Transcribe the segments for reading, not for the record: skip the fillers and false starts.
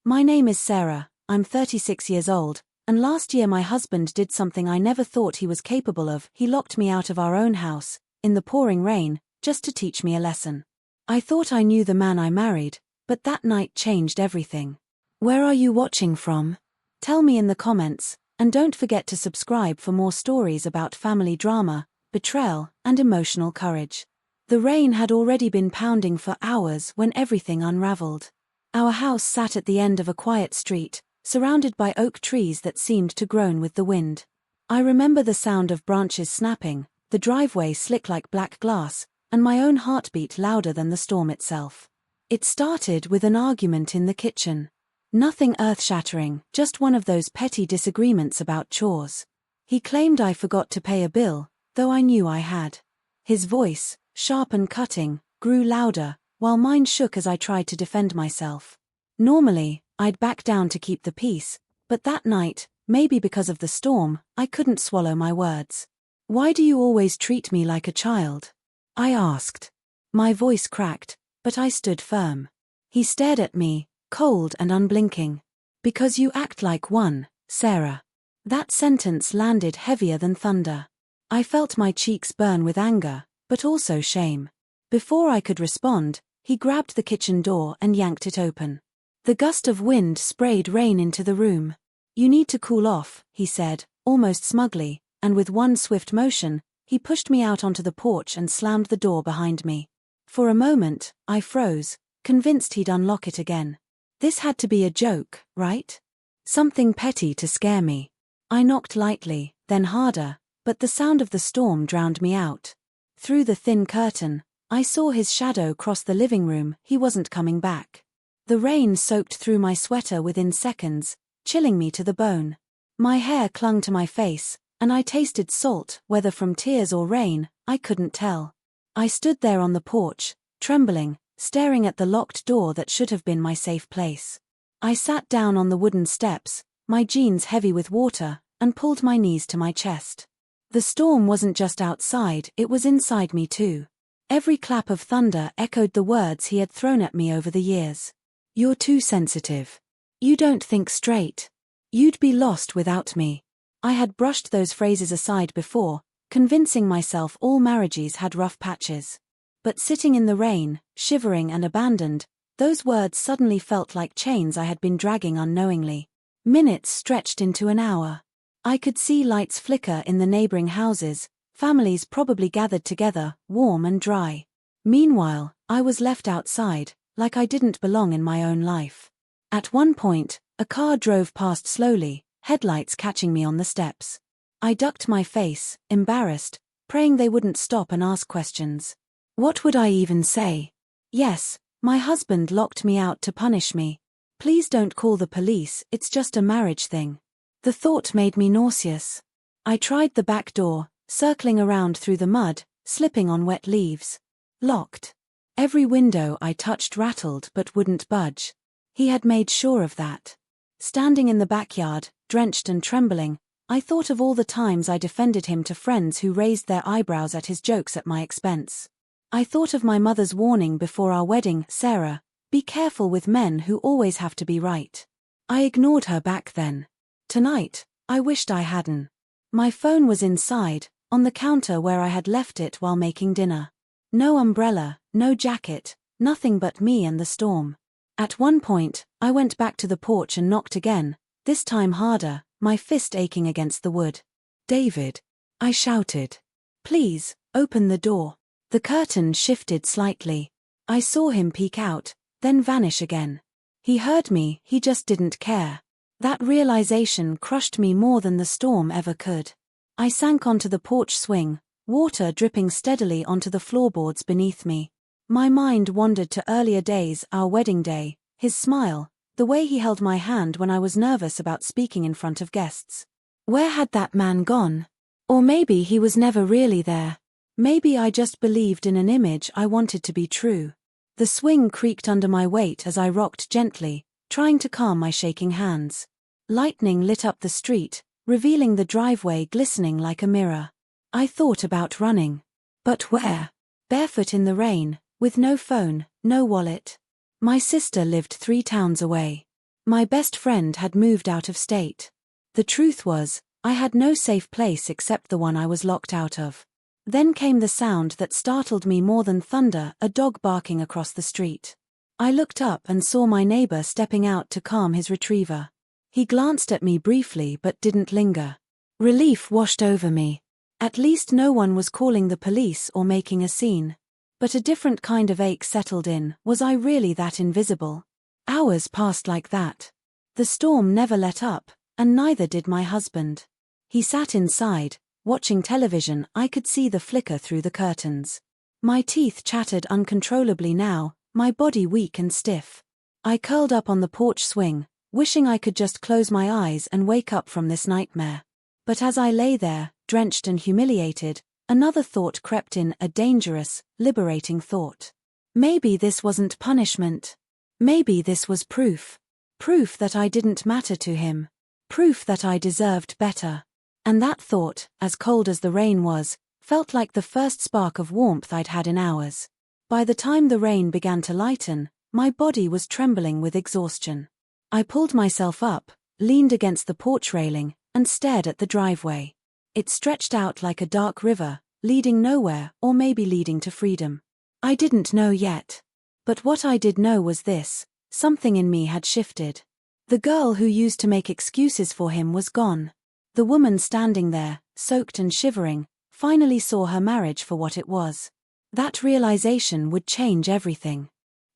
My name is Sarah, I'm 36 years old, and last year my husband did something I never thought he was capable of. He locked me out of our own house, in the pouring rain, just to teach me a lesson. I thought I knew the man I married, but that night changed everything. Where are you watching from? Tell me in the comments, and don't forget to subscribe for more stories about family drama, betrayal, and emotional courage. The rain had already been pounding for hours when everything unraveled. Our house sat at the end of a quiet street, surrounded by oak trees that seemed to groan with the wind. I remember the sound of branches snapping, the driveway slick like black glass, and my own heartbeat louder than the storm itself. It started with an argument in the kitchen. Nothing earth-shattering, just one of those petty disagreements about chores. He claimed I forgot to pay a bill, though I knew I had. His voice, sharp and cutting, grew louder, while mine shook as I tried to defend myself. Normally, I'd back down to keep the peace, but that night, maybe because of the storm, I couldn't swallow my words. "Why do you always treat me like a child?" I asked. My voice cracked, but I stood firm. He stared at me, cold and unblinking. "Because you act like one, Sarah." That sentence landed heavier than thunder. I felt my cheeks burn with anger, but also shame. Before I could respond, he grabbed the kitchen door and yanked it open. The gust of wind sprayed rain into the room. "You need to cool off," he said, almost smugly, and with one swift motion, he pushed me out onto the porch and slammed the door behind me. For a moment, I froze, convinced he'd unlock it again. This had to be a joke, right? Something petty to scare me. I knocked lightly, then harder, but the sound of the storm drowned me out. Through the thin curtain, I saw his shadow cross the living room. He wasn't coming back. The rain soaked through my sweater within seconds, chilling me to the bone. My hair clung to my face, and I tasted salt, whether from tears or rain, I couldn't tell. I stood there on the porch, trembling, staring at the locked door that should have been my safe place. I sat down on the wooden steps, my jeans heavy with water, and pulled my knees to my chest. The storm wasn't just outside, it was inside me too. Every clap of thunder echoed the words he had thrown at me over the years. "You're too sensitive. You don't think straight. You'd be lost without me." I had brushed those phrases aside before, convincing myself all marriages had rough patches. But sitting in the rain, shivering and abandoned, those words suddenly felt like chains I had been dragging unknowingly. Minutes stretched into an hour. I could see lights flicker in the neighboring houses, families probably gathered together, warm and dry. Meanwhile, I was left outside, like I didn't belong in my own life. At one point, a car drove past slowly, headlights catching me on the steps. I ducked my face, embarrassed, praying they wouldn't stop and ask questions. What would I even say? Yes, my husband locked me out to punish me. Please don't call the police, it's just a marriage thing. The thought made me nauseous. I tried the back door, circling around through the mud, slipping on wet leaves. Locked. Every window I touched rattled but wouldn't budge. He had made sure of that. Standing in the backyard, drenched and trembling, I thought of all the times I defended him to friends who raised their eyebrows at his jokes at my expense. I thought of my mother's warning before our wedding, "Sarah, be careful with men who always have to be right." I ignored her back then. Tonight, I wished I hadn't. My phone was inside, on the counter where I had left it while making dinner. No umbrella, no jacket, nothing but me and the storm. At one point, I went back to the porch and knocked again, this time harder, my fist aching against the wood. "David," I shouted. "Please, open the door." The curtain shifted slightly. I saw him peek out, then vanish again. He heard me, he just didn't care. That realization crushed me more than the storm ever could. I sank onto the porch swing, water dripping steadily onto the floorboards beneath me. My mind wandered to earlier days, our wedding day, his smile, the way he held my hand when I was nervous about speaking in front of guests. Where had that man gone? Or maybe he was never really there. Maybe I just believed in an image I wanted to be true. The swing creaked under my weight as I rocked gently, trying to calm my shaking hands. Lightning lit up the street, revealing the driveway glistening like a mirror. I thought about running. But where? Barefoot in the rain, with no phone, no wallet. My sister lived 3 towns away. My best friend had moved out of state. The truth was, I had no safe place except the one I was locked out of. Then came the sound that startled me more than thunder, a dog barking across the street. I looked up and saw my neighbor stepping out to calm his retriever. He glanced at me briefly but didn't linger. Relief washed over me. At least no one was calling the police or making a scene. But a different kind of ache settled in. Was I really that invisible? Hours passed like that. The storm never let up, and neither did my husband. He sat inside, watching television. I could see the flicker through the curtains. My teeth chattered uncontrollably now, my body weak and stiff. I curled up on the porch swing, wishing I could just close my eyes and wake up from this nightmare. But as I lay there, drenched and humiliated, another thought crept in, a dangerous, liberating thought. Maybe this wasn't punishment. Maybe this was proof. Proof that I didn't matter to him. Proof that I deserved better. And that thought, as cold as the rain was, felt like the first spark of warmth I'd had in hours. By the time the rain began to lighten, my body was trembling with exhaustion. I pulled myself up, leaned against the porch railing, and stared at the driveway. It stretched out like a dark river, leading nowhere, or maybe leading to freedom. I didn't know yet. But what I did know was this: something in me had shifted. The girl who used to make excuses for him was gone. The woman standing there, soaked and shivering, finally saw her marriage for what it was. That realization would change everything.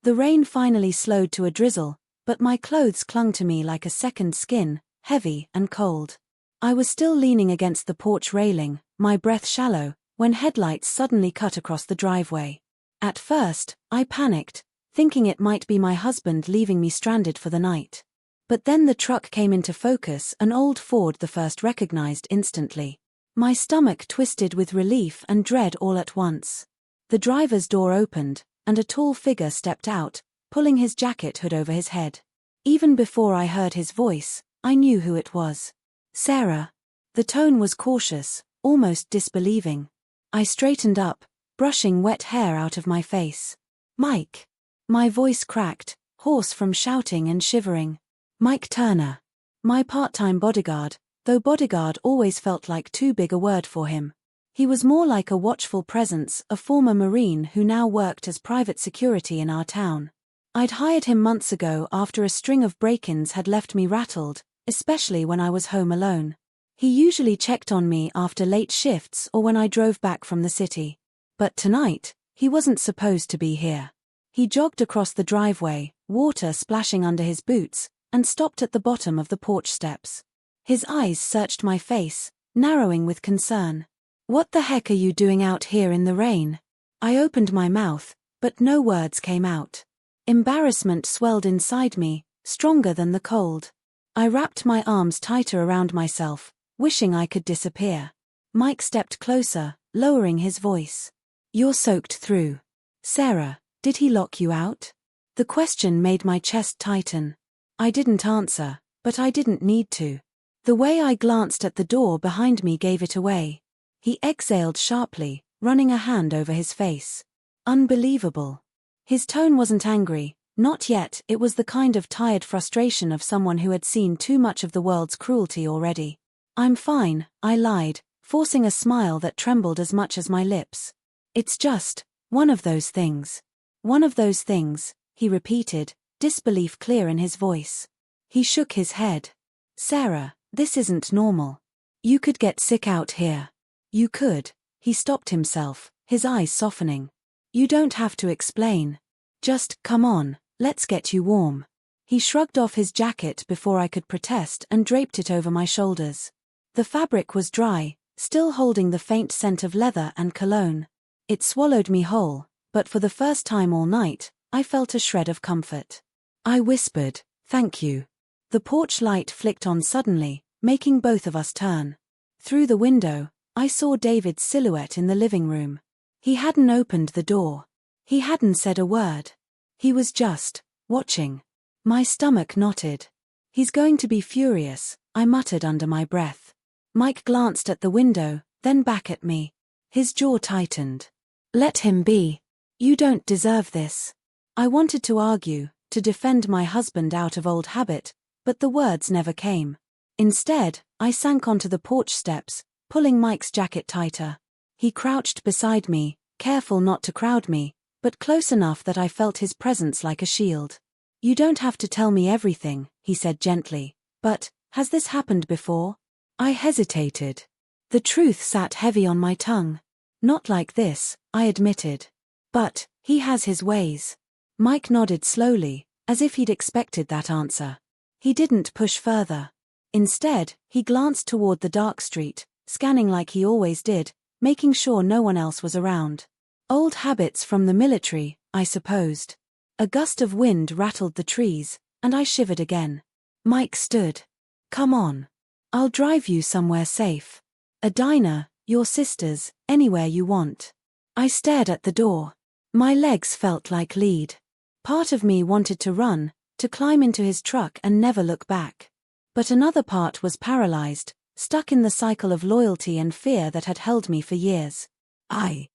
The rain finally slowed to a drizzle, but my clothes clung to me like a second skin, heavy and cold. I was still leaning against the porch railing, my breath shallow, when headlights suddenly cut across the driveway. At first, I panicked, thinking it might be my husband leaving me stranded for the night. But then the truck came into focus, an old Ford, the first recognized instantly. My stomach twisted with relief and dread all at once. The driver's door opened, and a tall figure stepped out, pulling his jacket hood over his head. Even before I heard his voice, I knew who it was. Sarah. The tone was cautious, almost disbelieving. I straightened up, brushing wet hair out of my face. Mike. My voice cracked, hoarse from shouting and shivering. Mike Turner. My part-time bodyguard, though bodyguard always felt like too big a word for him. He was more like a watchful presence, a former Marine who now worked as private security in our town. I'd hired him months ago after a string of break-ins had left me rattled, especially when I was home alone. He usually checked on me after late shifts or when I drove back from the city. But tonight, he wasn't supposed to be here. He jogged across the driveway, water splashing under his boots, and stopped at the bottom of the porch steps. His eyes searched my face, narrowing with concern. "What the heck are you doing out here in the rain?" I opened my mouth, but no words came out. Embarrassment swelled inside me, stronger than the cold. I wrapped my arms tighter around myself, wishing I could disappear. Mike stepped closer, lowering his voice. "You're soaked through. Sarah, did he lock you out?" The question made my chest tighten. I didn't answer, but I didn't need to. The way I glanced at the door behind me gave it away. He exhaled sharply, running a hand over his face. Unbelievable. His tone wasn't angry, not yet. It was the kind of tired frustration of someone who had seen too much of the world's cruelty already. "I'm fine," I lied, forcing a smile that trembled as much as my lips. "It's just one of those things." "One of those things," he repeated, disbelief clear in his voice. He shook his head. "Sarah, this isn't normal. You could get sick out here. You could." He stopped himself, his eyes softening. "You don't have to explain. Just, come on, let's get you warm." He shrugged off his jacket before I could protest and draped it over my shoulders. The fabric was dry, still holding the faint scent of leather and cologne. It swallowed me whole, but for the first time all night, I felt a shred of comfort. I whispered, "Thank you." The porch light flicked on suddenly, making both of us turn. Through the window, I saw David's silhouette in the living room. He hadn't opened the door. He hadn't said a word. He was just watching. My stomach knotted. "He's going to be furious," I muttered under my breath. Mike glanced at the window, then back at me. His jaw tightened. "Let him be. You don't deserve this." I wanted to argue, to defend my husband out of old habit, but the words never came. Instead, I sank onto the porch steps, pulling Mike's jacket tighter. He crouched beside me, careful not to crowd me, but close enough that I felt his presence like a shield. "You don't have to tell me everything," he said gently, "but, has this happened before?" I hesitated. The truth sat heavy on my tongue. "Not like this," I admitted. "But, he has his ways." Mike nodded slowly, as if he'd expected that answer. He didn't push further. Instead, he glanced toward the dark street, scanning like he always did, making sure no one else was around. Old habits from the military, I supposed. A gust of wind rattled the trees, and I shivered again. Mike stood. "Come on. I'll drive you somewhere safe. A diner, your sister's, anywhere you want." I stared at the door. My legs felt like lead. Part of me wanted to run, to climb into his truck and never look back. But another part was paralyzed, stuck in the cycle of loyalty and fear that had held me for years. I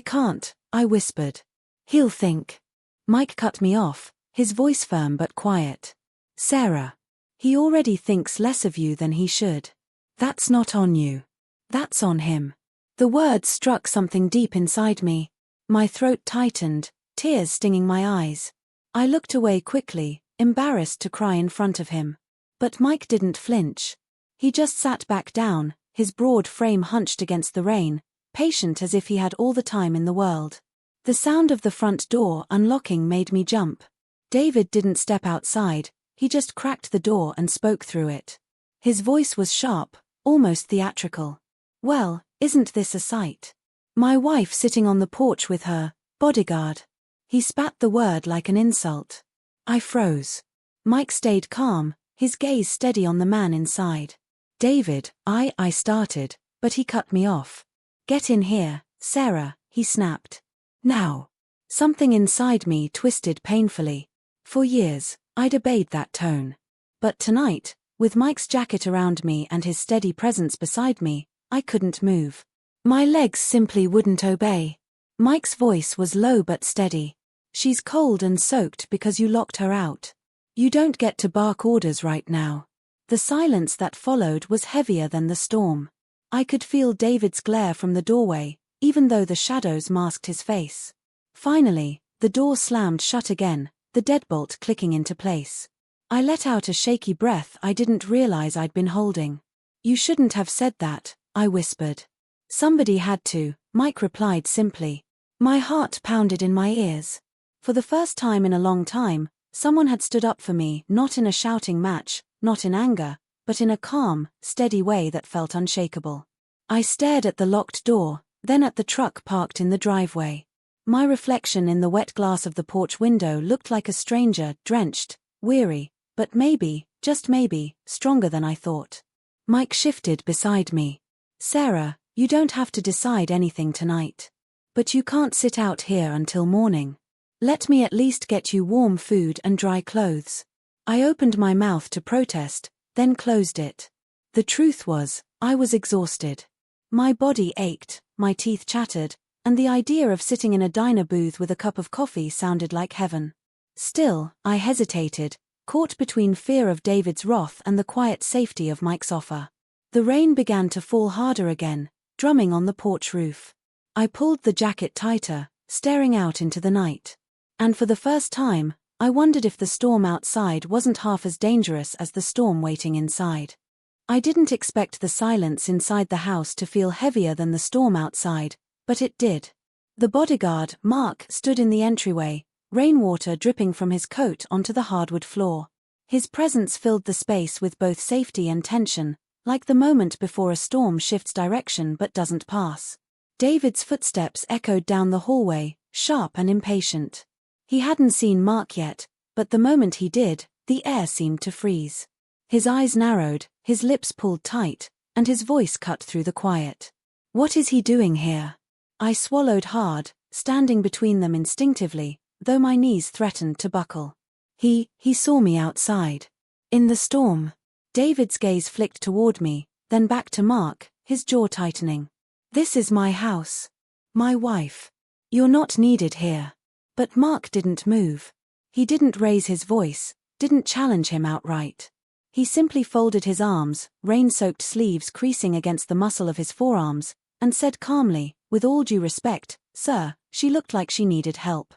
can't," I whispered. "He'll think." Mike cut me off, his voice firm but quiet. "Sarah. He already thinks less of you than he should. That's not on you. That's on him." The words struck something deep inside me. My throat tightened, tears stinging my eyes. I looked away quickly, embarrassed to cry in front of him. But Mike didn't flinch. He just sat back down, his broad frame hunched against the rain, patient as if he had all the time in the world. The sound of the front door unlocking made me jump. David didn't step outside, he just cracked the door and spoke through it. His voice was sharp, almost theatrical. "Well, isn't this a sight? My wife sitting on the porch with her bodyguard." He spat the word like an insult. I froze. Mike stayed calm, his gaze steady on the man inside. "David, I started, but he cut me off." "Get in here, Sarah," he snapped. "Now." Something inside me twisted painfully. For years, I'd obeyed that tone. But tonight, with Mike's jacket around me and his steady presence beside me, I couldn't move. My legs simply wouldn't obey. Mike's voice was low but steady. "She's cold and soaked because you locked her out. You don't get to bark orders right now." The silence that followed was heavier than the storm. I could feel David's glare from the doorway, even though the shadows masked his face. Finally, the door slammed shut again, the deadbolt clicking into place. I let out a shaky breath I didn't realize I'd been holding. "You shouldn't have said that," I whispered. "Somebody had to," Mike replied simply. My heart pounded in my ears. For the first time in a long time, someone had stood up for me, not in a shouting match, not in anger, but in a calm, steady way that felt unshakable. I stared at the locked door, then at the truck parked in the driveway. My reflection in the wet glass of the porch window looked like a stranger, drenched, weary, but maybe, just maybe, stronger than I thought. Mike shifted beside me. "Sarah, you don't have to decide anything tonight. But you can't sit out here until morning. Let me at least get you warm food and dry clothes." I opened my mouth to protest, then closed it. The truth was, I was exhausted. My body ached, my teeth chattered, and the idea of sitting in a diner booth with a cup of coffee sounded like heaven. Still, I hesitated, caught between fear of David's wrath and the quiet safety of Mike's offer. The rain began to fall harder again, drumming on the porch roof. I pulled the jacket tighter, staring out into the night. And for the first time, I wondered if the storm outside wasn't half as dangerous as the storm waiting inside. I didn't expect the silence inside the house to feel heavier than the storm outside, but it did. The bodyguard, Mark, stood in the entryway, rainwater dripping from his coat onto the hardwood floor. His presence filled the space with both safety and tension, like the moment before a storm shifts direction but doesn't pass. David's footsteps echoed down the hallway, sharp and impatient. He hadn't seen Mark yet, but the moment he did, the air seemed to freeze. His eyes narrowed, his lips pulled tight, and his voice cut through the quiet. "What is he doing here?" I swallowed hard, standing between them instinctively, though my knees threatened to buckle. He saw me outside. In the storm. David's gaze flicked toward me, then back to Mark, his jaw tightening. "This is my house. My wife. You're not needed here." But Mark didn't move. He didn't raise his voice, didn't challenge him outright. He simply folded his arms, rain-soaked sleeves creasing against the muscle of his forearms, and said calmly, "With all due respect, sir, she looked like she needed help."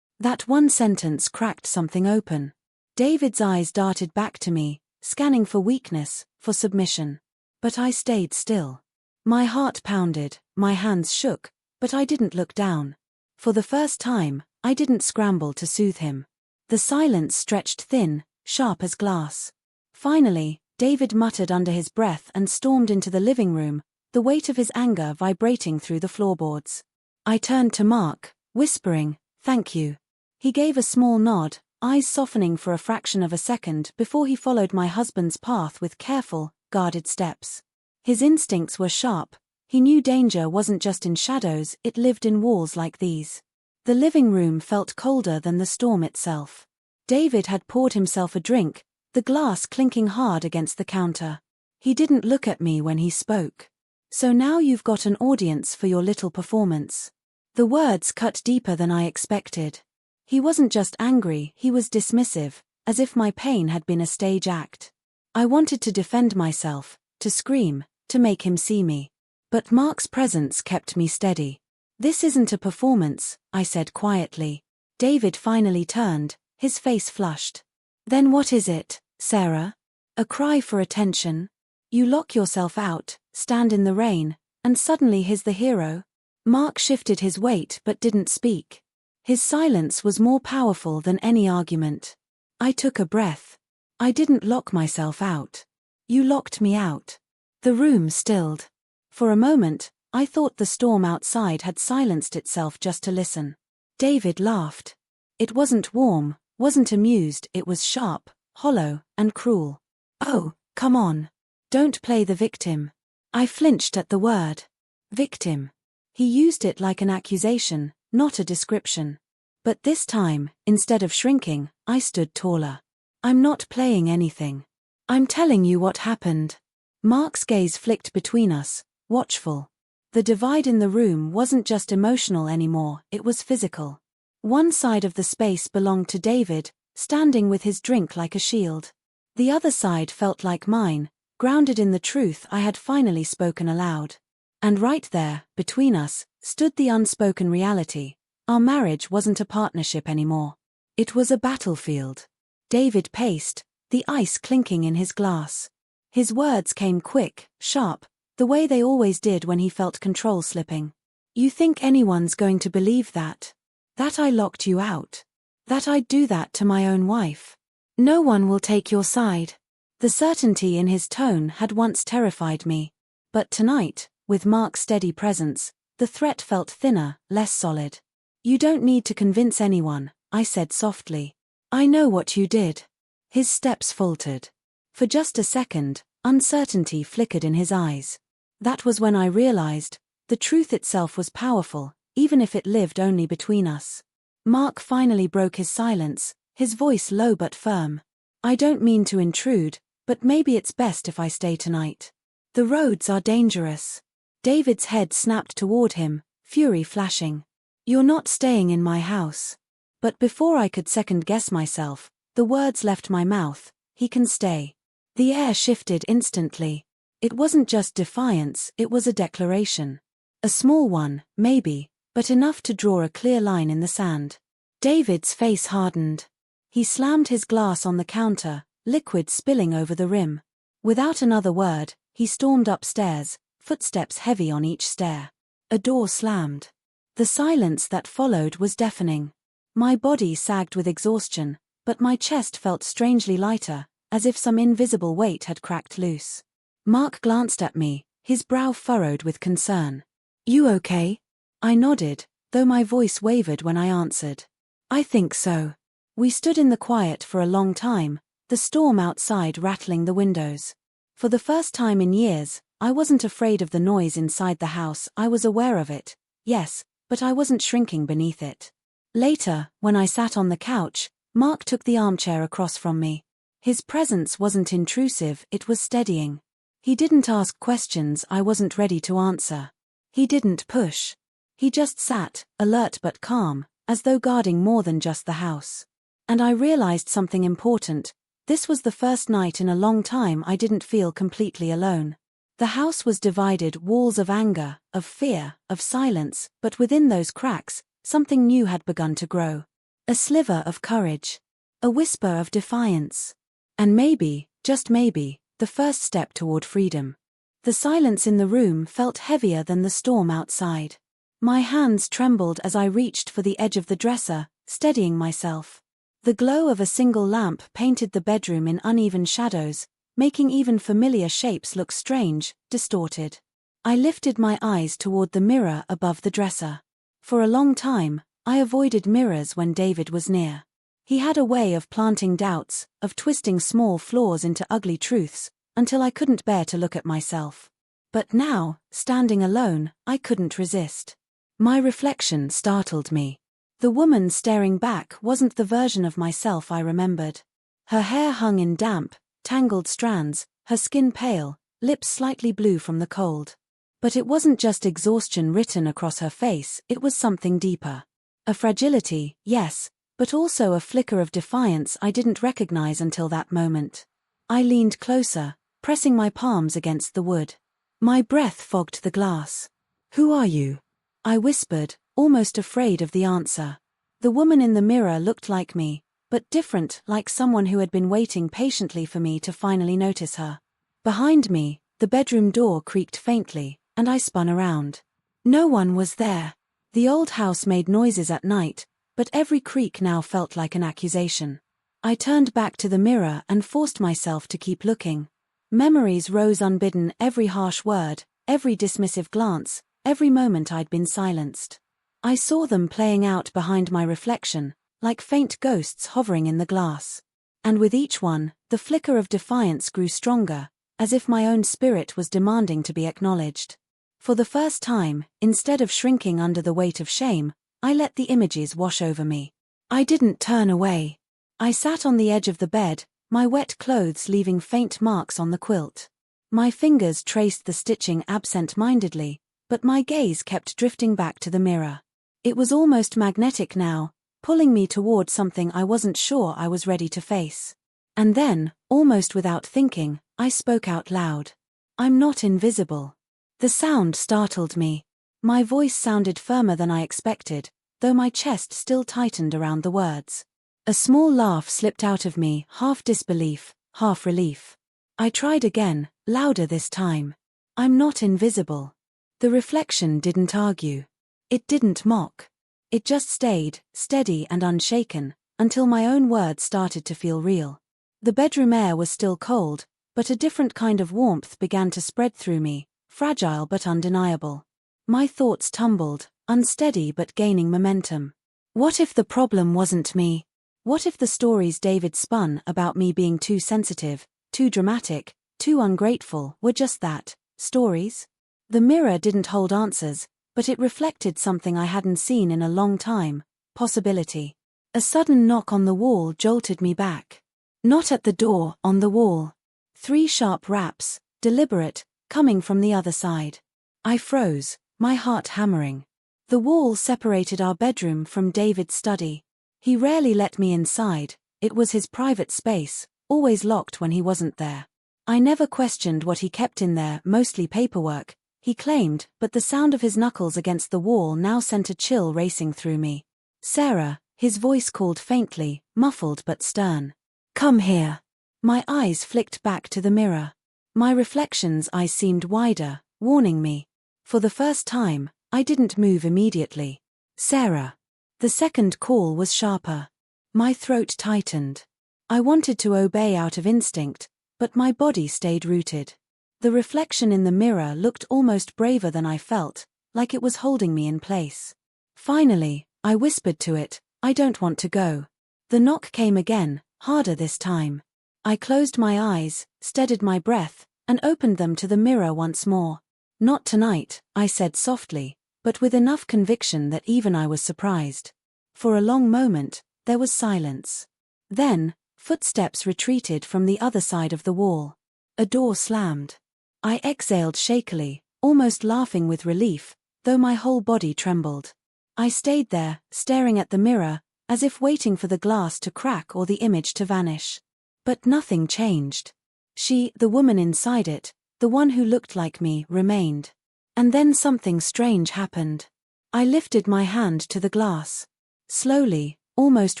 That one sentence cracked something open. David's eyes darted back to me, scanning for weakness, for submission. But I stayed still. My heart pounded, my hands shook, but I didn't look down. For the first time, I didn't scramble to soothe him. The silence stretched thin, sharp as glass. Finally, David muttered under his breath and stormed into the living room, the weight of his anger vibrating through the floorboards. I turned to Mark, whispering, "Thank you." He gave a small nod, eyes softening for a fraction of a second before he followed my husband's path with careful, guarded steps. His instincts were sharp. He knew danger wasn't just in shadows, it lived in walls like these. The living room felt colder than the storm itself. David had poured himself a drink, the glass clinking hard against the counter. He didn't look at me when he spoke. "So now you've got an audience for your little performance." The words cut deeper than I expected. He wasn't just angry, he was dismissive, as if my pain had been a stage act. I wanted to defend myself, to scream, to make him see me. But Mark's presence kept me steady. "This isn't a performance," I said quietly. David finally turned, his face flushed. "Then what is it, Sarah? A cry for attention? You lock yourself out, stand in the rain, and suddenly he's the hero?" Mark shifted his weight but didn't speak. His silence was more powerful than any argument. I took a breath. "I didn't lock myself out. You locked me out." The room stilled. For a moment, I thought the storm outside had silenced itself just to listen. David laughed. It wasn't warm, wasn't amused, it was sharp, hollow, and cruel. "Oh, come on. Don't play the victim." I flinched at the word. Victim. He used it like an accusation, not a description. But this time, instead of shrinking, I stood taller. "I'm not playing anything. I'm telling you what happened." Mark's gaze flicked between us, watchful. The divide in the room wasn't just emotional anymore, it was physical. One side of the space belonged to David, standing with his drink like a shield. The other side felt like mine, grounded in the truth I had finally spoken aloud. And right there, between us, stood the unspoken reality. Our marriage wasn't a partnership anymore. It was a battlefield. David paced, the ice clinking in his glass. His words came quick, sharp, the way they always did when he felt control slipping. "You think anyone's going to believe that? That I locked you out? That I'd do that to my own wife? No one will take your side." The certainty in his tone had once terrified me. But tonight, with Mark's steady presence, the threat felt thinner, less solid. "You don't need to convince anyone," I said softly. "I know what you did." His steps faltered. For just a second, uncertainty flickered in his eyes. That was when I realized, the truth itself was powerful, even if it lived only between us. Mark finally broke his silence, his voice low but firm. "I don't mean to intrude, but maybe it's best if I stay tonight. The roads are dangerous." David's head snapped toward him, fury flashing. "You're not staying in my house." But before I could second-guess myself, the words left my mouth. "He can stay." The air shifted instantly. It wasn't just defiance, it was a declaration. A small one, maybe, but enough to draw a clear line in the sand. David's face hardened. He slammed his glass on the counter, liquid spilling over the rim. Without another word, he stormed upstairs, footsteps heavy on each stair. A door slammed. The silence that followed was deafening. My body sagged with exhaustion, but my chest felt strangely lighter, as if some invisible weight had cracked loose. Mark glanced at me, his brow furrowed with concern. "You okay?" I nodded, though my voice wavered when I answered. "I think so." We stood in the quiet for a long time, the storm outside rattling the windows. For the first time in years, I wasn't afraid of the noise inside the house. I was aware of it, yes, but I wasn't shrinking beneath it. Later, when I sat on the couch, Mark took the armchair across from me. His presence wasn't intrusive, it was steadying. He didn't ask questions I wasn't ready to answer. He didn't push. He just sat, alert but calm, as though guarding more than just the house. And I realized something important. This was the first night in a long time I didn't feel completely alone. The house was divided, walls of anger, of fear, of silence, but within those cracks, something new had begun to grow. A sliver of courage. A whisper of defiance. And maybe, just maybe, the first step toward freedom. The silence in the room felt heavier than the storm outside. My hands trembled as I reached for the edge of the dresser, steadying myself. The glow of a single lamp painted the bedroom in uneven shadows, making even familiar shapes look strange, distorted. I lifted my eyes toward the mirror above the dresser. For a long time, I avoided mirrors when David was near. He had a way of planting doubts, of twisting small flaws into ugly truths, until I couldn't bear to look at myself. But now, standing alone, I couldn't resist. My reflection startled me. The woman staring back wasn't the version of myself I remembered. Her hair hung in damp, tangled strands, her skin pale, lips slightly blue from the cold. But it wasn't just exhaustion written across her face, it was something deeper. A fragility, yes, but also a flicker of defiance I didn't recognize until that moment. I leaned closer, pressing my palms against the wood. My breath fogged the glass. "Who are you?" I whispered, almost afraid of the answer. The woman in the mirror looked like me, but different, like someone who had been waiting patiently for me to finally notice her. Behind me, the bedroom door creaked faintly, and I spun around. No one was there. The old house made noises at night, but every creak now felt like an accusation. I turned back to the mirror and forced myself to keep looking. Memories rose unbidden, every harsh word, every dismissive glance, every moment I'd been silenced. I saw them playing out behind my reflection, like faint ghosts hovering in the glass. And with each one, the flicker of defiance grew stronger, as if my own spirit was demanding to be acknowledged. For the first time, instead of shrinking under the weight of shame, I let the images wash over me. I didn't turn away. I sat on the edge of the bed, my wet clothes leaving faint marks on the quilt. My fingers traced the stitching absent-mindedly, but my gaze kept drifting back to the mirror. It was almost magnetic now, pulling me toward something I wasn't sure I was ready to face. And then, almost without thinking, I spoke out loud. "I'm not invisible." The sound startled me. My voice sounded firmer than I expected, though my chest still tightened around the words. A small laugh slipped out of me, half disbelief, half relief. I tried again, louder this time. "I'm not invisible." The reflection didn't argue. It didn't mock. It just stayed, steady and unshaken, until my own words started to feel real. The bedroom air was still cold, but a different kind of warmth began to spread through me, fragile but undeniable. My thoughts tumbled, unsteady but gaining momentum. What if the problem wasn't me? What if the stories David spun about me being too sensitive, too dramatic, too ungrateful were just that, stories? The mirror didn't hold answers, but it reflected something I hadn't seen in a long time, possibility. A sudden knock on the wall jolted me back. Not at the door, on the wall. 3 sharp raps, deliberate, coming from the other side. I froze, my heart hammering. The wall separated our bedroom from David's study. He rarely let me inside, it was his private space, always locked when he wasn't there. I never questioned what he kept in there, mostly paperwork, he claimed, but the sound of his knuckles against the wall now sent a chill racing through me. "Sarah," his voice called faintly, muffled but stern. "Come here." My eyes flicked back to the mirror. My reflection's eyes seemed wider, warning me. For the first time, I didn't move immediately. "Sarah." The second call was sharper. My throat tightened. I wanted to obey out of instinct, but my body stayed rooted. The reflection in the mirror looked almost braver than I felt, like it was holding me in place. Finally, I whispered to it, "I don't want to go." The knock came again, harder this time. I closed my eyes, steadied my breath, and opened them to the mirror once more. "Not tonight," I said softly, but with enough conviction that even I was surprised. For a long moment, there was silence. Then, footsteps retreated from the other side of the wall. A door slammed. I exhaled shakily, almost laughing with relief, though my whole body trembled. I stayed there, staring at the mirror, as if waiting for the glass to crack or the image to vanish. But nothing changed. She, the woman inside it, the one who looked like me, remained. And then something strange happened. I lifted my hand to the glass. Slowly, almost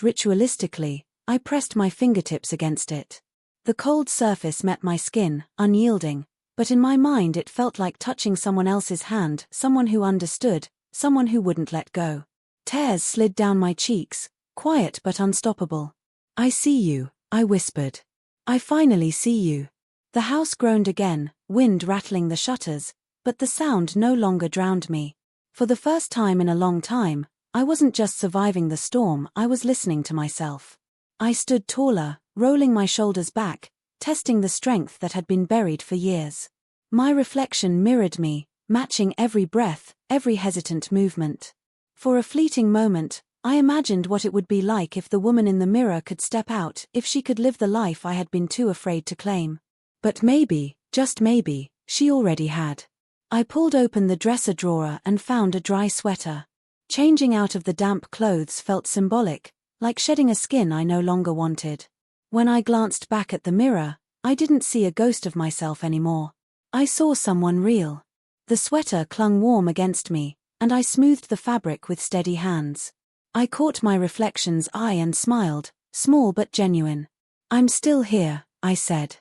ritualistically, I pressed my fingertips against it. The cold surface met my skin, unyielding, but in my mind it felt like touching someone else's hand, someone who understood, someone who wouldn't let go. Tears slid down my cheeks, quiet but unstoppable. "I see you," I whispered. "I finally see you." The house groaned again, wind rattling the shutters, but the sound no longer drowned me. For the first time in a long time, I wasn't just surviving the storm, I was listening to myself. I stood taller, rolling my shoulders back, testing the strength that had been buried for years. My reflection mirrored me, matching every breath, every hesitant movement. For a fleeting moment, I imagined what it would be like if the woman in the mirror could step out, if she could live the life I had been too afraid to claim. But maybe, just maybe, she already had. I pulled open the dresser drawer and found a dry sweater. Changing out of the damp clothes felt symbolic, like shedding a skin I no longer wanted. When I glanced back at the mirror, I didn't see a ghost of myself anymore. I saw someone real. The sweater clung warm against me, and I smoothed the fabric with steady hands. I caught my reflection's eye and smiled, small but genuine. "I'm still here," I said.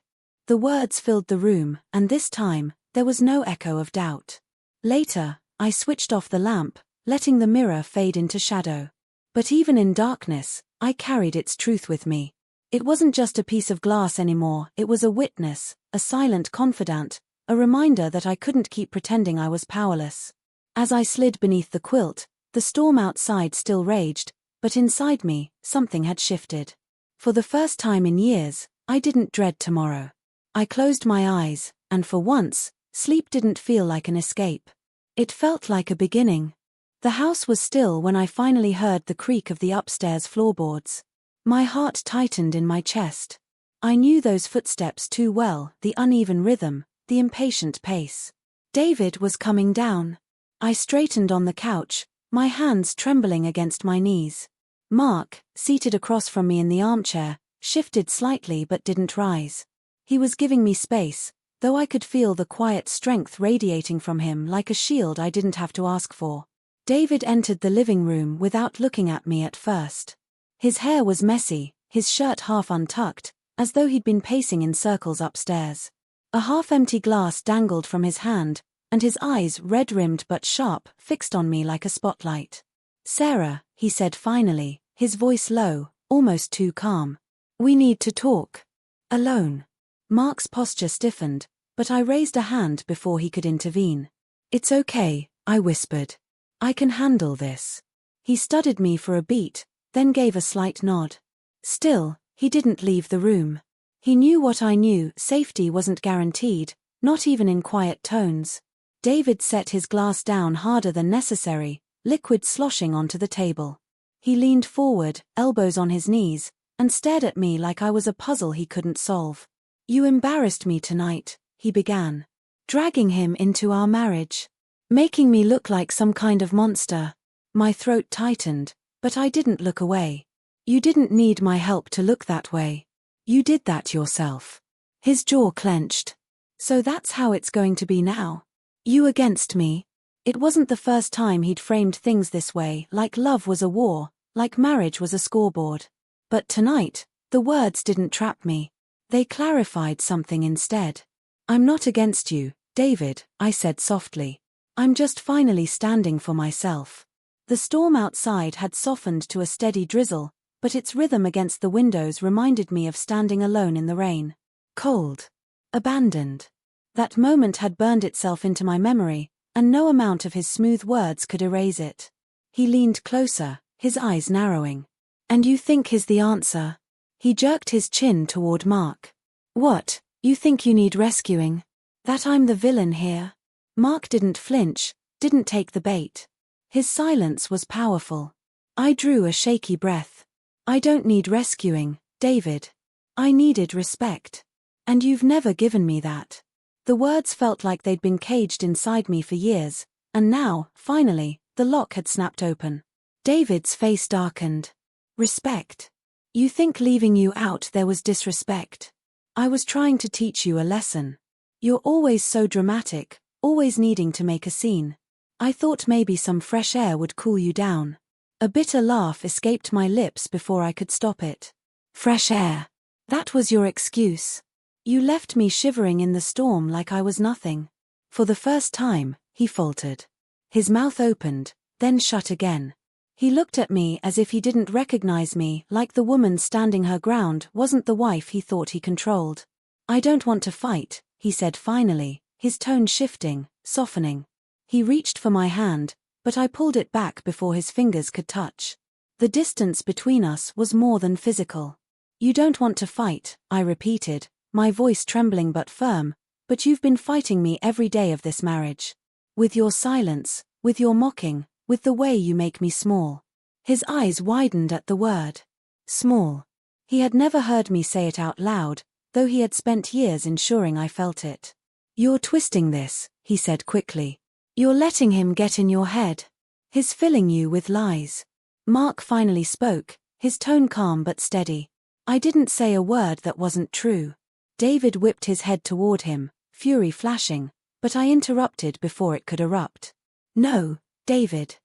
The words filled the room, and this time, there was no echo of doubt. Later, I switched off the lamp, letting the mirror fade into shadow. But even in darkness, I carried its truth with me. It wasn't just a piece of glass anymore, it was a witness, a silent confidant, a reminder that I couldn't keep pretending I was powerless. As I slid beneath the quilt, the storm outside still raged, but inside me, something had shifted. For the first time in years, I didn't dread tomorrow. I closed my eyes, and for once, sleep didn't feel like an escape. It felt like a beginning. The house was still when I finally heard the creak of the upstairs floorboards. My heart tightened in my chest. I knew those footsteps too well, the uneven rhythm, the impatient pace. David was coming down. I straightened on the couch, my hands trembling against my knees. Mark, seated across from me in the armchair, shifted slightly but didn't rise. He was giving me space, though I could feel the quiet strength radiating from him like a shield I didn't have to ask for. David entered the living room without looking at me at first. His hair was messy, his shirt half untucked, as though he'd been pacing in circles upstairs. A half-empty glass dangled from his hand, and his eyes, red-rimmed but sharp, fixed on me like a spotlight. "Sarah," he said finally, his voice low, almost too calm. "We need to talk. Alone." Mark's posture stiffened, but I raised a hand before he could intervene. "It's okay," I whispered. "I can handle this." He studied me for a beat, then gave a slight nod. Still, he didn't leave the room. He knew what I knew, safety wasn't guaranteed, not even in quiet tones. David set his glass down harder than necessary, liquid sloshing onto the table. He leaned forward, elbows on his knees, and stared at me like I was a puzzle he couldn't solve. "You embarrassed me tonight," he began. "Dragging him into our marriage. Making me look like some kind of monster." My throat tightened, but I didn't look away. "You didn't need my help to look that way. You did that yourself." His jaw clenched. "So that's how it's going to be now? You against me?" It wasn't the first time he'd framed things this way, like love was a war, like marriage was a scoreboard. But tonight, the words didn't trap me. They clarified something instead. "I'm not against you, David," I said softly. "I'm just finally standing for myself." The storm outside had softened to a steady drizzle, but its rhythm against the windows reminded me of standing alone in the rain. Cold. Abandoned. That moment had burned itself into my memory, and no amount of his smooth words could erase it. He leaned closer, his eyes narrowing. "And you think he's the answer?" He jerked his chin toward Mark. "What, you think you need rescuing? That I'm the villain here?" Mark didn't flinch, didn't take the bait. His silence was powerful. I drew a shaky breath. "I don't need rescuing, David. I needed respect. And you've never given me that." The words felt like they'd been caged inside me for years, and now, finally, the lock had snapped open. David's face darkened. Respect. You think leaving you out there was disrespect? I was trying to teach you a lesson. You're always so dramatic, always needing to make a scene. I thought maybe some fresh air would cool you down. A bitter laugh escaped my lips before I could stop it. Fresh air. That was your excuse. You left me shivering in the storm like I was nothing. For the first time, he faltered. His mouth opened, then shut again. He looked at me as if he didn't recognize me, like the woman standing her ground wasn't the wife he thought he controlled. I don't want to fight, he said finally, his tone shifting, softening. He reached for my hand, but I pulled it back before his fingers could touch. The distance between us was more than physical. You don't want to fight, I repeated, my voice trembling but firm, but you've been fighting me every day of this marriage. With your silence, with your mocking, with the way you make me small. His eyes widened at the word. Small. He had never heard me say it out loud, though he had spent years ensuring I felt it. You're twisting this, he said quickly. You're letting him get in your head. He's filling you with lies. Mark finally spoke, his tone calm but steady. I didn't say a word that wasn't true. David whipped his head toward him, fury flashing, but I interrupted before it could erupt. No, David.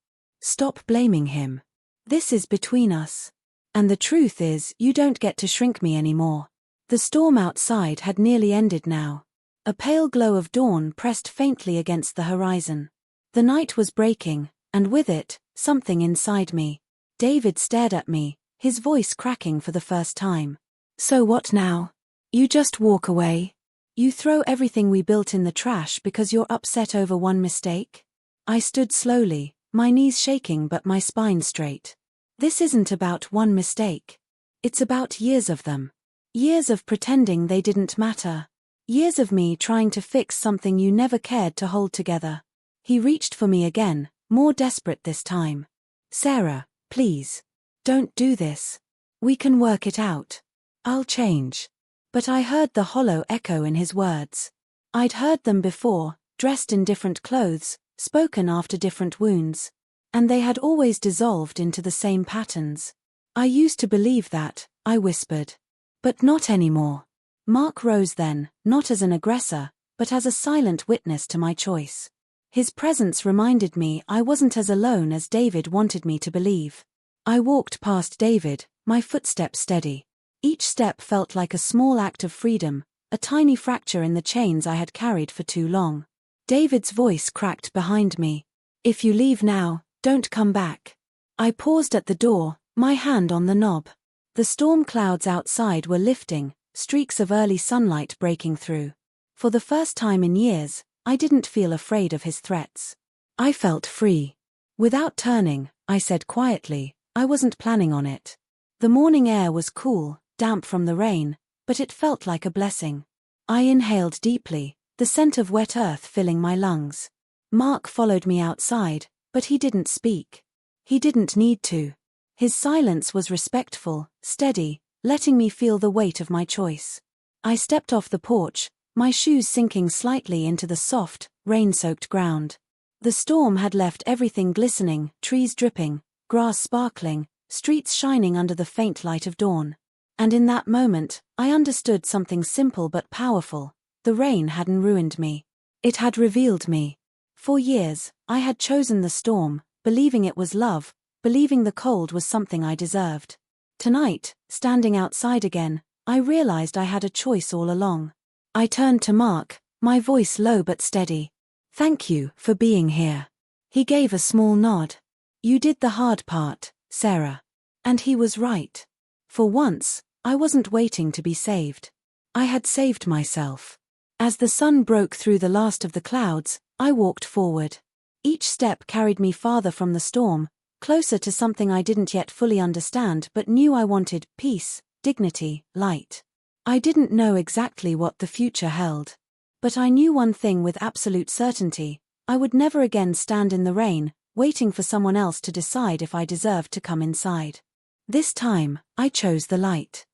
Stop blaming him. This is between us. And the truth is, you don't get to shrink me anymore. The storm outside had nearly ended now. A pale glow of dawn pressed faintly against the horizon. The night was breaking, and with it, something inside me. David stared at me, his voice cracking for the first time. So what now? You just walk away? You throw everything we built in the trash because you're upset over one mistake? I stood slowly, my knees shaking but my spine straight. This isn't about one mistake. It's about years of them. Years of pretending they didn't matter. Years of me trying to fix something you never cared to hold together. He reached for me again, more desperate this time. Sarah, please. Don't do this. We can work it out. I'll change. But I heard the hollow echo in his words. I'd heard them before, dressed in different clothes, spoken after different wounds. And they had always dissolved into the same patterns. I used to believe that, I whispered. But not anymore. Mark rose then, not as an aggressor, but as a silent witness to my choice. His presence reminded me I wasn't as alone as David wanted me to believe. I walked past David, my footsteps steady. Each step felt like a small act of freedom, a tiny fracture in the chains I had carried for too long. David's voice cracked behind me. If you leave now, don't come back. I paused at the door, my hand on the knob. The storm clouds outside were lifting, streaks of early sunlight breaking through. For the first time in years, I didn't feel afraid of his threats. I felt free. Without turning, I said quietly, I wasn't planning on it. The morning air was cool, damp from the rain, but it felt like a blessing. I inhaled deeply, the scent of wet earth filling my lungs. Mark followed me outside, but he didn't speak. He didn't need to. His silence was respectful, steady, letting me feel the weight of my choice. I stepped off the porch, my shoes sinking slightly into the soft, rain-soaked ground. The storm had left everything glistening, trees dripping, grass sparkling, streets shining under the faint light of dawn. And in that moment, I understood something simple but powerful. The rain hadn't ruined me. It had revealed me. For years, I had chosen the storm, believing it was love, believing the cold was something I deserved. Tonight, standing outside again, I realized I had a choice all along. I turned to Mark, my voice low but steady. Thank you for being here. He gave a small nod. You did the hard part, Sarah. And he was right. For once, I wasn't waiting to be saved. I had saved myself. As the sun broke through the last of the clouds, I walked forward. Each step carried me farther from the storm, closer to something I didn't yet fully understand but knew I wanted: peace, dignity, light. I didn't know exactly what the future held. But I knew one thing with absolute certainty: I would never again stand in the rain, waiting for someone else to decide if I deserved to come inside. This time, I chose the light.